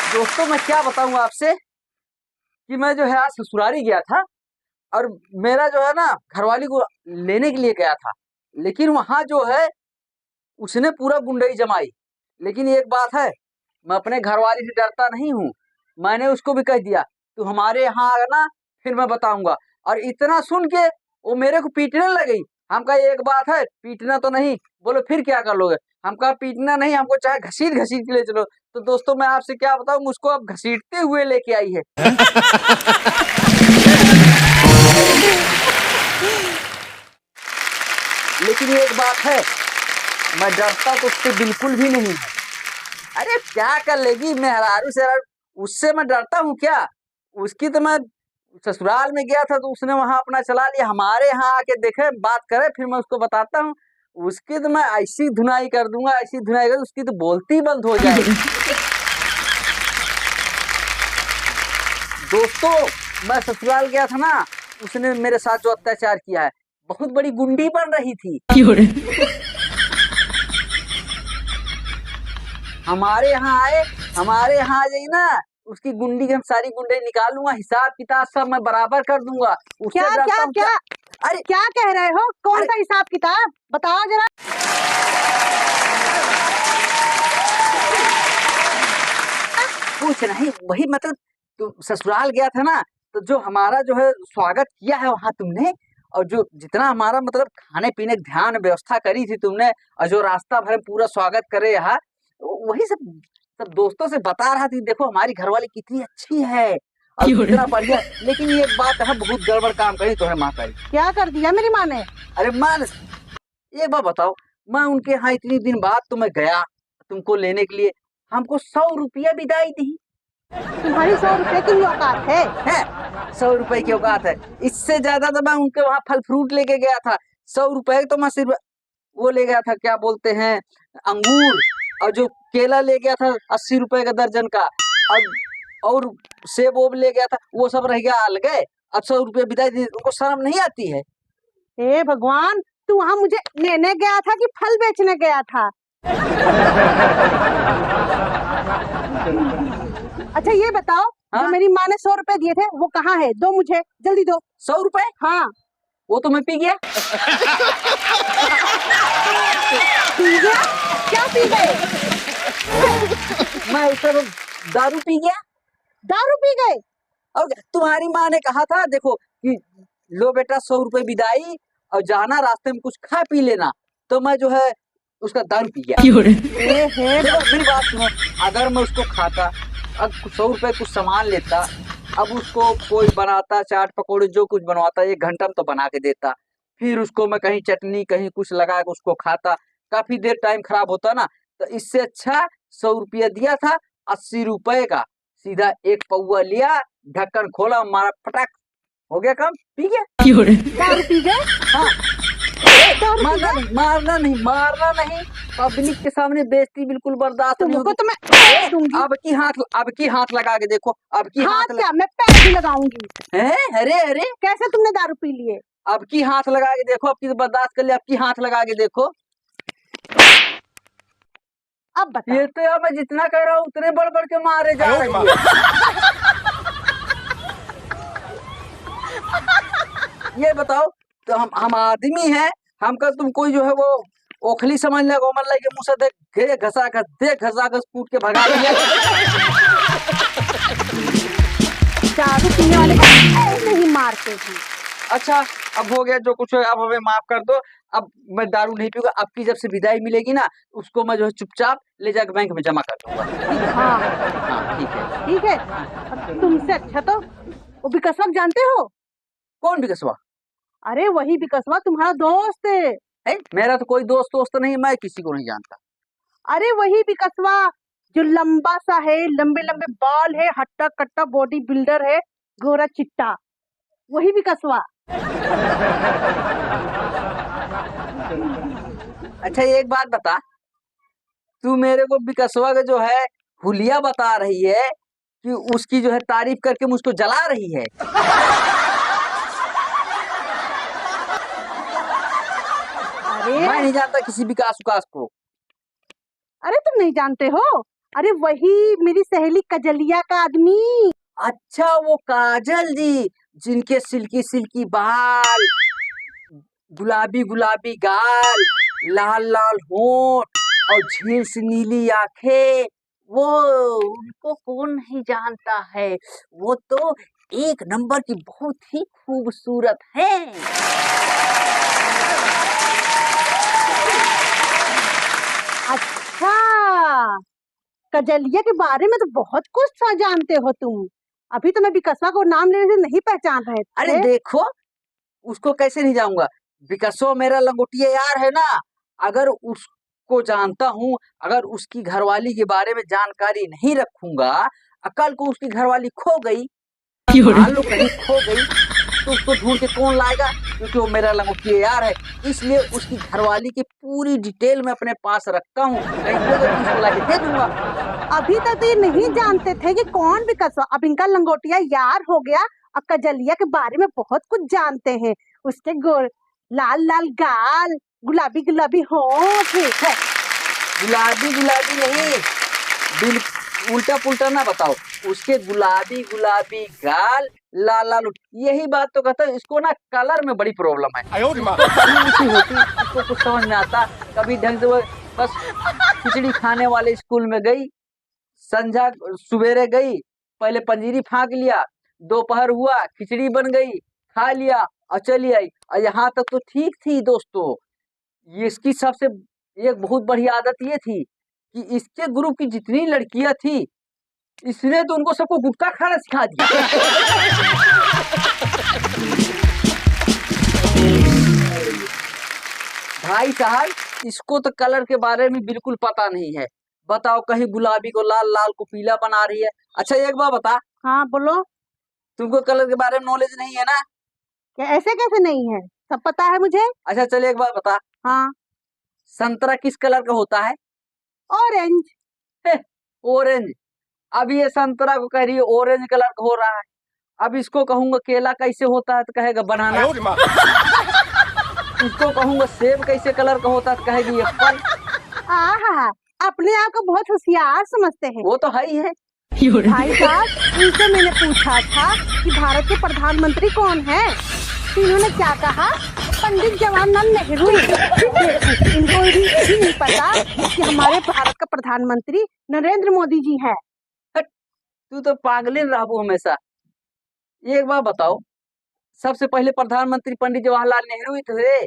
दोस्तों मैं क्या बताऊं आपसे कि मैं जो है आज ससुरारी गया था और मेरा जो है ना घरवाली को लेने के लिए गया था, लेकिन वहां जो है उसने पूरा गुंडई जमाई। लेकिन एक बात है, मैं अपने घरवाली से डरता नहीं हूँ। मैंने उसको भी कह दिया तू हमारे यहाँ आना ना, फिर मैं बताऊंगा। और इतना सुन के वो मेरे को पीटने लगी। हम कहा एक बात है, पीटना तो नहीं। बोलो फिर क्या कर लोगे? हम कहा पीटना नहीं, हमको चाहे घसीट घसीट के ले चलो। तो दोस्तों मैं आपसे क्या बताऊं, उसको अब घसीटते हुए लेके आई है। लेकिन एक बात है, मैं डरता तो उससे बिल्कुल भी नहीं है। अरे क्या कर लेगी मेहरारू से, उससे मैं डरता हूँ क्या? उसकी तो मैं ससुराल में गया था तो उसने वहां अपना चला लिया, हमारे यहाँ आके देखे बात करे फिर मैं उसको बताता हूँ। उसकी तो मैं ऐसी धुनाई कर दूंगा, ऐसी धुनाई कर, उसकी तो बोलती बंद हो जाएगी। दोस्तों मैं ससुराल गया था ना, उसने मेरे साथ जो अत्याचार किया है, बहुत बड़ी गुंडी बन रही थी। हमारे यहाँ आए, हमारे यहाँ आ जाइए ना, उसकी गुंडी की हम सारी गुंडे निकाल लूंगा, हिसाब किताब सब मैं बराबर कर दूंगा। क्या क्या क्या? अरे क्या कह रहे हो? कौन सा हिसाब किताब बताओ जरा। कुछ नहीं, वही मतलब तू ससुराल गया था ना, तो जो हमारा जो है स्वागत किया है वहां तुमने, और जो जितना हमारा मतलब खाने पीने की ध्यान व्यवस्था करी थी तुमने, और जो रास्ता भर पूरा स्वागत करे यहाँ, वही सब दोस्तों से बता रहा थी, देखो हमारी घरवाली कितनी अच्छी है और कितना बढ़िया। लेकिन ये बात है, बहुत गड़बड़ काम करी तो है माँ करी। क्या कर दिया मेरी माँ ने? अरे माँ, एक बात बताओ, मैं उनके यहाँ इतनी दिन बाद तो मैं गया तुमको लेने के लिए, हमको 100 रुपया विदाई दी। तुम्हारी 100 रुपए की औकात है? 100 रुपए की औकात है? इससे ज्यादा तो मैं उनके वहाँ फल फ्रूट लेके गया था। 100 रुपए तो मैं सिर्फ वो ले गया था, क्या बोलते हैं, अंगूर, और जो केला ले गया था 80 रुपए का दर्जन का, और सेब वोब ले गया था, वो सब रह गया अलगे। अब 100 रुपये विदाई दी, उनको शर्म नहीं आती है? हे भगवान, तू वहाँ मुझे लेने गया था कि फल बेचने गया था? अच्छा ये बताओ, जो मेरी माँ ने 100 रुपए दिए थे वो कहाँ है? दो मुझे, जल्दी दो। 100 रुपए? हाँ। वो तो मैं पी गया। पी गया? क्या पी गए? मैं सब दारू पी गया। दारू पी गए? और तुम्हारी माँ ने कहा था देखो कि लो बेटा 100 रुपए विदाई और जाना, रास्ते में कुछ खा पी लेना, तो मैं जो है उसका दारू पी गया। देखो मेरी बात सुनो, अगर मैं उसको खाता, अब 100 रुपए कुछ सामान लेता, अब उसको कोई बनाता चाट पकौड़े जो कुछ बनवाता, 1 घंटा में तो बना के देता, फिर उसको मैं कहीं चटनी कहीं कुछ लगा के उसको खाता, काफी देर टाइम खराब होता ना। तो इससे अच्छा 100 रुपया दिया था, 80 रुपए का सीधा एक पौआ लिया, ढक्कन खोला, मारा, फटाक, हो गया काम, पी गया। दारू पी गए? हाँ। मारना नहीं, पब्लिक के सामने बेइज्जती बिल्कुल बर्दाश्त नहीं होगी। तो मैं दूंगी। अब की हाथ लगा के देखो, अब की हाथ क्या मैं पैर भी लगाऊंगी? अरे कैसे तुमने दारू पी लिए? अब की हाथ लगा के देखो, अब की तो बर्दाश्त कर ले, अब की हाथ लगा के देखो। अब बता। ये तो अब मैं जितना कह रहा हूँ उतने बढ़ बढ़ के मारे जा रही है। ये बताओ, तो हम आदमी हैं, हमका तुम कोई जो है वो ओखली समझ ले, गोमल के मुंह से देख घसा घस कूट के भगा दिया। दारू पीने वाले को ऐसे ही मारते थे। अच्छा अब हो गया जो कुछ है, अब हमें माफ कर दो, अब मैं दारू नहीं पीऊंगा। अब की जब से विदाई मिलेगी ना, उसको मैं जो है चुपचाप ले जाकर बैंक में जमा कर दूंगा। हाँ ठीक है। तुमसे अच्छा तो वो बिकसवा जानते हो? कौन बिकसवा? अरे वही बिकसवा, तुम्हारा दोस्त है। मेरा तो कोई दोस्त नहीं, मैं किसी को नहीं जानता। अरे वही बिकसवा जो लंबा सा है, लंबे लंबे बाल है, हट्टा कट्टा बॉडी बिल्डर है, गोरा चिट्टा, वही बिकसवा। अच्छा एक बात बता, तू मेरे को बिकसवा का जो है हुलिया बता रही है कि उसकी जो है तारीफ करके मुझको जला रही है? मैं नहीं जानता किसी विकास उकास को। अरे तुम नहीं जानते हो? अरे वही मेरी सहेली कजलिया का आदमी। अच्छा वो काजल जी, जिनके सिल्की सिल्की बाल, गुलाबी गुलाबी गाल, लाल लाल होंठ और झील सी नीली आंखें, वो उनको कौन नहीं जानता है। वो तो एक नंबर की बहुत ही खूबसूरत है। अच्छा, कजलिया के बारे में तो बहुत कुछ जानते हो तुम। अभी तो मैं विकसवा को नाम लेने से नहीं पहचान रहे अरे थे। देखो, उसको कैसे नहीं जाऊंगा, विकसो मेरा लंगोटिया यार है ना। अगर उसको जानता हूँ, अगर उसकी घरवाली के बारे में जानकारी नहीं रखूंगा, कल को उसकी घरवाली खो गई, मान लो कहीं खो गई, तो उसको ढूंढ के कौन लाएगा, क्योंकि वो मेरा लंगोटिया यार है। इसलिए उसकी घरवाली की पूरी डिटेल मैं अपने पास रखता हूँ, कहीं खो गई तो उसको लाके दे दूंगा। अभी तक तो ये नहीं जानते थे कि कौन विकसवा, अब इनका लंगोटिया यार हो गया और कजलिया के बारे में बहुत कुछ जानते हैं। उसके लाल लाल गाल, गुलाबी गुलाबी होंठ है। गुलाबी गुलाबी नहीं, बिल उल्टा पुल्टा ना बताओ। उसके गुलाबी गुलाबी गाल, लाल लाल होंठ, यही बात तो कहता है। इसको ना कलर में बड़ी प्रॉब्लम है, पढ़ी लिखी होती, इसको कुछ समझ में आता कभी ढंग से। वो बस खिचड़ी खाने वाले स्कूल में गई, संझा सवेरे गई, पहले पंजीरी फाँक लिया, दोपहर हुआ खिचड़ी बन गई, खा लिया और चली आई। और यहाँ तक तो ठीक थी दोस्तों। ये इसकी सबसे एक बहुत बड़ी आदत ये थी कि इसके ग्रुप की जितनी लड़कियां थी, इसने तो उनको सबको गुटखा खाना सिखा दिया। भाई साहब, इसको तो कलर के बारे में बिल्कुल पता नहीं है। बताओ, कहीं गुलाबी को लाल, लाल को पीला बना रही है। अच्छा एक बार बता, हाँ बोलो। तुमको कलर के बारे में नॉलेज नहीं है ना? क्या ऐसे कैसे नहीं है, सब पता है मुझे। अच्छा चल एक बार बता, हाँ, संतरा किस कलर का होता है? ऑरेंज। ऑरेंज। अब ये संतरा को कह रही है ऑरेंज कलर का हो रहा है। अब इसको कहूंगा केला कैसे होता है तो कहेगा बनाना। इसको कहूंगा सेब कैसे कलर का होता है तो कहेगी एप्पल। आहा, अपने आप को बहुत होशियार समझते हैं। वो तो है ही है। भाई साहब, इनसे मैंने पूछा था कि भारत के प्रधानमंत्री कौन है, तो इन्होंने क्या कहा, पंडित जवाहरलाल नेहरू। इनको भी नहीं पता कि हमारे भारत का प्रधानमंत्री नरेंद्र मोदी जी है। तू तो पागल रहबो हमेशा। एक बार बताओ, सबसे पहले प्रधानमंत्री पंडित जवाहरलाल नेहरू ही थे।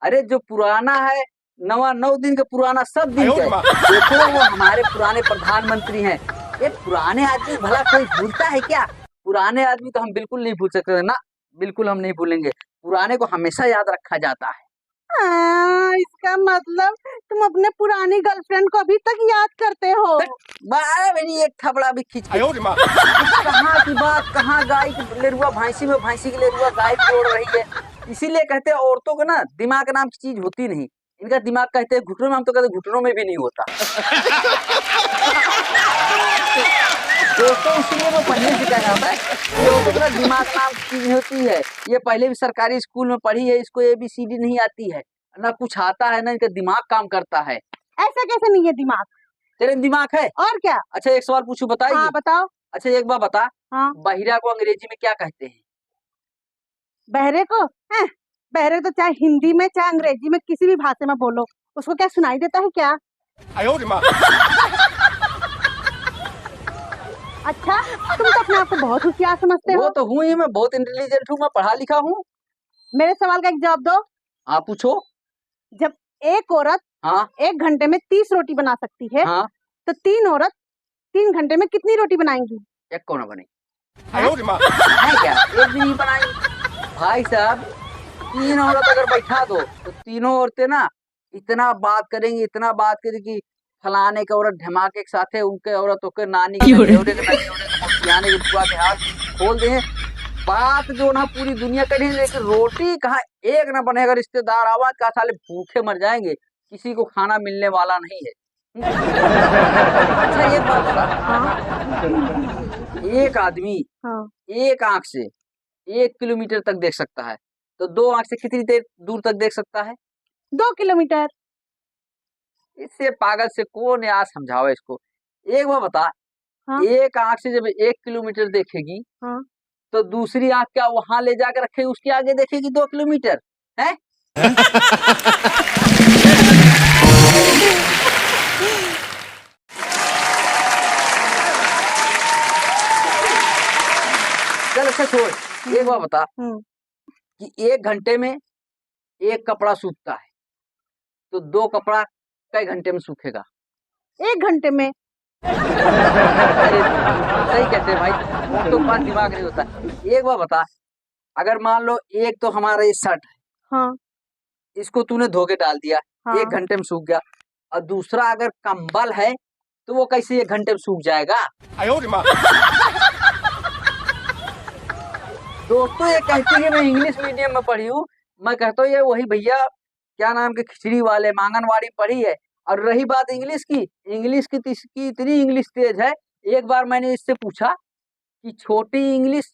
अरे जो पुराना है, नवा 9 दिन का पुराना सब दिन का। देखो वो हमारे पुराने प्रधानमंत्री हैं। ये पुराने आदमी भला कोई भूलता है क्या? पुराने आदमी तो हम बिल्कुल नहीं भूल सकते ना, बिल्कुल हम नहीं भूलेंगे। पुराने को हमेशा याद रखा जाता है। इसका मतलब तुम अपने पुरानी गर्लफ्रेंड को अभी तक याद करते हो। मेरी एक थपड़ा भी खींच के। कहाँ की बात कहाँ, गाय की लेरुआ भैंसी में, भैंसी की लेरुआ गाय की ओढ़ रही है। इसीलिए कहते हैं औरतों को ना दिमाग नाम की चीज होती नहीं। इनका दिमाग कहते हैं घुटनों में, हम तो कहते हैं घुटनों में भी नहीं होता। दोस्तों इसलिए वो पढ़ने से क्या जाता है, लोगों को दिमाग नाम की चीज होती है। ये पहले भी सरकारी स्कूल में पढ़ी है, इसको ABCD नहीं आती है, ना कुछ आता है, ना इनका दिमाग काम करता है। ऐसा कैसे नहीं है दिमाग? तेरे दिमाग है और क्या? अच्छा एक सवाल पूछूं, बताइए। हाँ बताओ। अच्छा एक बार बता, हाँ, बहिरा को अंग्रेजी में क्या कहते हैं? बहरे को? बहरे तो चाहे हिंदी में चाहे अंग्रेजी में किसी भी भाषा में बोलो, उसको क्या सुनाई देता है क्या? अच्छा, तुम तो अपने आप को बहुत होशियार समझते हो। वो तो हूँ ही, मैं बहुत इंटेलिजेंट हूँ, मैं पढ़ा लिखा हूँ। मेरे सवाल का एक जवाब दो। हाँ पूछो। जब एक औरत हाँ 1 घंटे में 30 रोटी बना सकती है, हाँ, तो 3 औरत 3 घंटे में कितनी रोटी बनाएंगी? एक कौन बनेगी है क्या? एक भी नहीं बनाएंगी। भाई साहब, 3 औरत अगर बैठा दो तो तीनों औरतें ना इतना बात करेंगी, इतना बात करेंगी, फलाने के औरत धमाके के साथ है, उनके औरतों के नानी के नचौड़े के मौसियाने के बुआ के हाथ खोल दे। बात जो ना पूरी दुनिया करें, लेकिन रोटी कहाँ एक ना बनेगा। रिश्तेदार आवाज का साले भूखे मर जाएंगे, किसी को खाना मिलने वाला नहीं है। अच्छा एक बात बता, एक आदमी एक आंख से 1 किलोमीटर तक देख सकता है, तो 2 आंख से कितनी देर दूर तक देख सकता है? 2 किलोमीटर। इससे पागल से कौन यार समझाओ इसको। एक बार बता, हाँ एक आंख से जब 1 किलोमीटर देखेगी हाँ तो दूसरी आंख क्या वहां ले जाकर रखेगी, उसके आगे देखेगी 2 किलोमीटर है। चल अच्छा छोड़, एक बार बता हम्म, कि 1 घंटे में एक कपड़ा सूखता है, तो 2 कपड़ा कई घंटे में सूखेगा? 1 घंटे में। अरे सही कहते हैं भाई, तो पास दिमाग नहीं होता। एक बार बता, अगर मान लो एक तो हमारा ये शर्ट है, हाँ इसको तूने धो के डाल दिया, हाँ 1 घंटे में सूख गया, और दूसरा अगर कंबल है तो वो कैसे 1 घंटे में सूख जाएगा? दोस्तों ये कहती है मैं इंग्लिश मीडियम में पढ़ी हूँ, मैं कहता हूँ ये वही भैया क्या नाम के खिचड़ी वाले मांगनवाड़ी पढ़ी है। और रही बात इंग्लिश की, इंग्लिश की इसकी इतनी इंग्लिश तेज है, एक बार मैंने इससे पूछा कि छोटी इंग्लिश,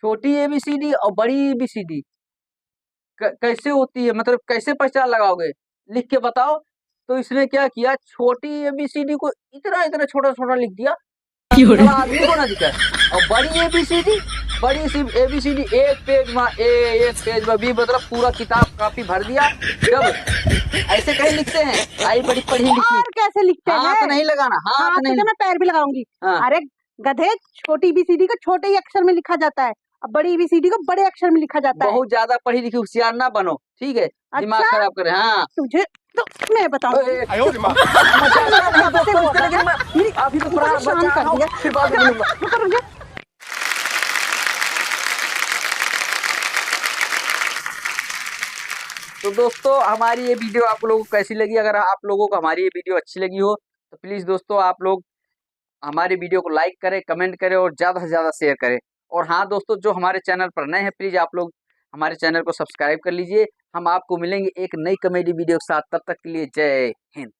छोटी एबीसीडी और बड़ी एबीसीडी कैसे होती है, मतलब कैसे पहचान लगाओगे, लिख के बताओ। तो इसने क्या किया, छोटी एबीसीडी को इतना इतना छोटा छोटा लिख दिया, साला आदमी को ना दिखा। और बड़ी एबीसीडी, बड़ी सी एबीसीडी एक पेज में ए, एक पेज में बी, मतलब पूरा किताब काफी भर दिया। जब ऐसे कहीं लिखते हैं, आई बड़ी पढ़ी लिखी। और कैसे लिखते हैं? हाथ नहीं लगाना, हाथ हाथ नहीं। तो मैं पैर भी लगाऊंगी। हाँ। अरे गधे, छोटी बीसीडी को छोटे ही अक्षर में लिखा जाता है, और बड़ी बीसीडी को बड़े अक्षर में लिखा जाता है। बहुत ज्यादा पढ़ी लिखी होशियार ना बनो, ठीक है? दिमाग अच्छा? खराब करे। हाँ तुझे तो मैं बताऊंगी। अभी तो परेशान कर दिया। फिर बाद में मिलूंगा। रुको, रुको। तो दोस्तों हमारी ये वीडियो आप लोगों को कैसी लगी? अगर आप लोगों को हमारी ये वीडियो अच्छी लगी हो तो प्लीज़ दोस्तों आप लोग हमारी वीडियो को लाइक करें, कमेंट करें और ज़्यादा से ज़्यादा शेयर करें। और हाँ दोस्तों, जो हमारे चैनल पर नए हैं प्लीज़ आप लोग हमारे चैनल को सब्सक्राइब कर लीजिए। हम आपको मिलेंगे एक नई कॉमेडी वीडियो के साथ, तब तक के लिए जय हिंद।